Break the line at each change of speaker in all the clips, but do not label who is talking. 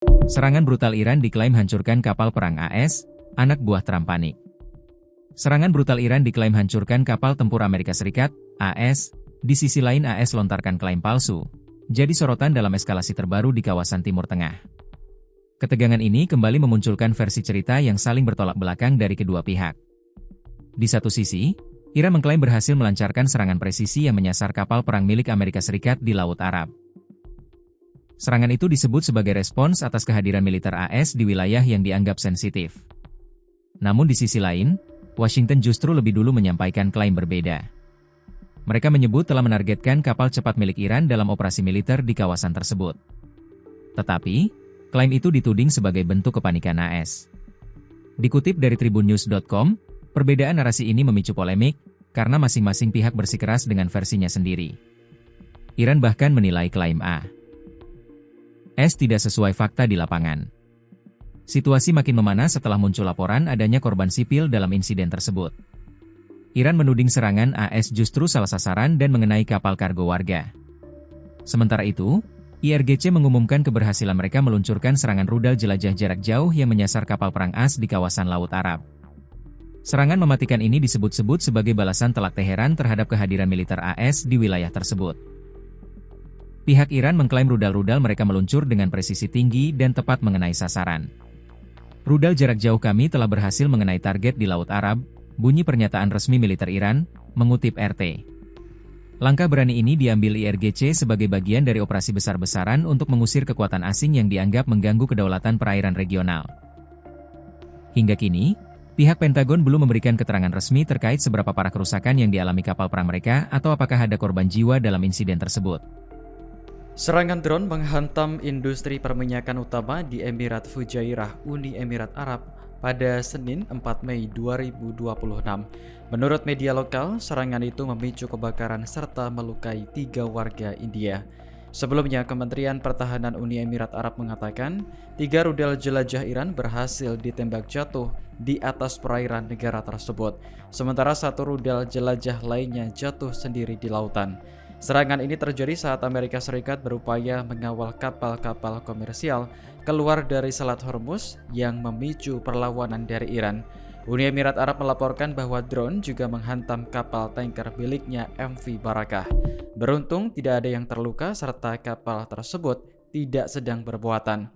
Serangan brutal Iran diklaim hancurkan kapal perang AS, anak buah Trump panik. Serangan brutal Iran diklaim hancurkan kapal tempur Amerika Serikat, AS, di sisi lain AS lontarkan klaim palsu, jadi sorotan dalam eskalasi terbaru di kawasan Timur Tengah. Ketegangan ini kembali memunculkan versi cerita yang saling bertolak belakang dari kedua pihak. Di satu sisi, Iran mengklaim berhasil melancarkan serangan presisi yang menyasar kapal perang milik Amerika Serikat di Laut Arab. Serangan itu disebut sebagai respons atas kehadiran militer AS di wilayah yang dianggap sensitif. Namun di sisi lain, Washington justru lebih dulu menyampaikan klaim berbeda. Mereka menyebut telah menargetkan kapal cepat milik Iran dalam operasi militer di kawasan tersebut. Tetapi, klaim itu dituding sebagai bentuk kepanikan AS. Dikutip dari tribunnews.com, perbedaan narasi ini memicu polemik, karena masing-masing pihak bersikeras dengan versinya sendiri. Iran bahkan menilai klaim AS tidak sesuai fakta di lapangan. Situasi makin memanas setelah muncul laporan adanya korban sipil dalam insiden tersebut. Iran menuding serangan AS justru salah sasaran dan mengenai kapal kargo warga. Sementara itu, IRGC mengumumkan keberhasilan mereka meluncurkan serangan rudal jelajah jarak jauh yang menyasar kapal perang AS di kawasan Laut Arab. Serangan mematikan ini disebut-sebut sebagai balasan telak Teheran terhadap kehadiran militer AS di wilayah tersebut. Pihak Iran mengklaim rudal-rudal mereka meluncur dengan presisi tinggi dan tepat mengenai sasaran. Rudal jarak jauh kami telah berhasil mengenai target di Laut Arab, bunyi pernyataan resmi militer Iran, mengutip RT. Langkah berani ini diambil IRGC sebagai bagian dari operasi besar-besaran untuk mengusir kekuatan asing yang dianggap mengganggu kedaulatan perairan regional. Hingga kini, pihak Pentagon belum memberikan keterangan resmi terkait seberapa parah kerusakan yang dialami kapal perang mereka atau apakah ada korban jiwa dalam insiden tersebut.
Serangan drone menghantam industri perminyakan utama di Emirat Fujairah, Uni Emirat Arab pada Senin 4 Mei 2026. Menurut media lokal, serangan itu memicu kebakaran serta melukai 3 warga India. Sebelumnya, Kementerian Pertahanan Uni Emirat Arab mengatakan 3 rudal jelajah Iran berhasil ditembak jatuh di atas perairan negara tersebut, sementara 1 rudal jelajah lainnya jatuh sendiri di lautan. Serangan ini terjadi saat Amerika Serikat berupaya mengawal kapal-kapal komersial keluar dari Selat Hormuz yang memicu perlawanan dari Iran. Uni Emirat Arab melaporkan bahwa drone juga menghantam kapal tanker miliknya MV Barakah. Beruntung tidak ada yang terluka serta kapal tersebut tidak sedang bermuatan.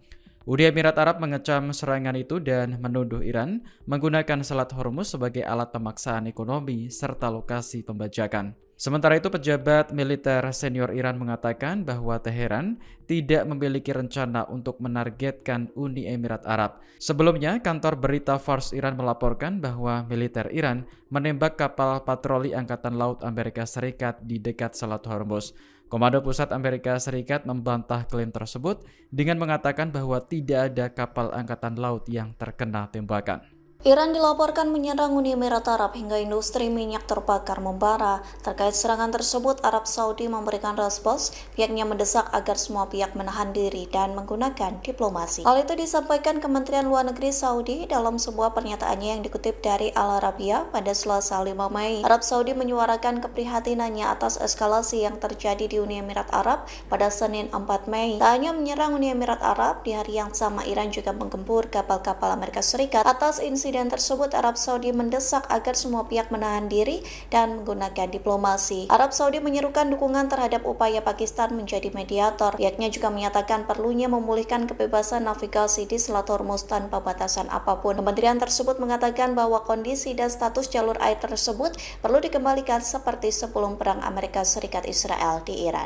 Uni Emirat Arab mengecam serangan itu dan menuduh Iran menggunakan Selat Hormuz sebagai alat pemaksaan ekonomi serta lokasi pembajakan. Sementara itu, pejabat militer senior Iran mengatakan bahwa Teheran tidak memiliki rencana untuk menargetkan Uni Emirat Arab. Sebelumnya, kantor berita Fars Iran melaporkan bahwa militer Iran menembak kapal patroli Angkatan Laut Amerika Serikat di dekat Selat Hormuz. Komando Pusat Amerika Serikat membantah klaim tersebut dengan mengatakan bahwa tidak ada kapal Angkatan Laut yang terkena tembakan.
Iran dilaporkan menyerang Uni Emirat Arab hingga industri minyak terbakar membara. Terkait serangan tersebut, Arab Saudi memberikan respons, pihaknya mendesak agar semua pihak menahan diri dan menggunakan diplomasi. Hal itu disampaikan Kementerian Luar Negeri Saudi dalam sebuah pernyataannya yang dikutip dari Al Arabiya pada Selasa 5 Mei. Arab Saudi menyuarakan keprihatinannya atas eskalasi yang terjadi di Uni Emirat Arab pada Senin 4 Mei. Tak hanya menyerang Uni Emirat Arab, di hari yang sama Iran juga menggempur kapal-kapal Amerika Serikat. Atas insiden tersebut, Arab Saudi mendesak agar semua pihak menahan diri dan menggunakan diplomasi. Arab Saudi menyerukan dukungan terhadap upaya Pakistan menjadi mediator. Pihaknya juga menyatakan perlunya memulihkan kebebasan navigasi di Selat Hormuz tanpa batasan apapun. Kementerian tersebut mengatakan bahwa kondisi dan status jalur air tersebut perlu dikembalikan seperti sebelum perang Amerika Serikat Israel di Iran.